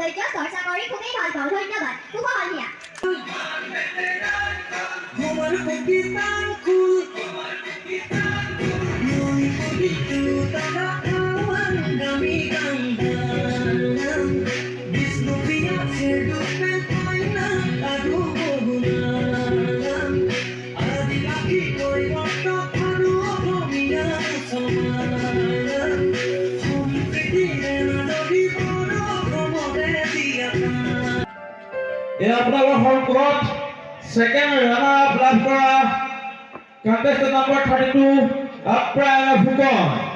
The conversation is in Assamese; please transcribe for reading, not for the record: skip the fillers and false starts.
সৌন্দৰ্য চৰ্চা কৰি খুবেই ভাল পাওঁ ধন্যবাদ শুভ সন্ধিয়া আপোনালোকৰ সন্মুখত সেকেন্ড ৰানাৰ আপ লাভ কৰা কন্টেস্টেন্ট নম্বৰ 32 আপ্ৰায়ণ ফুকন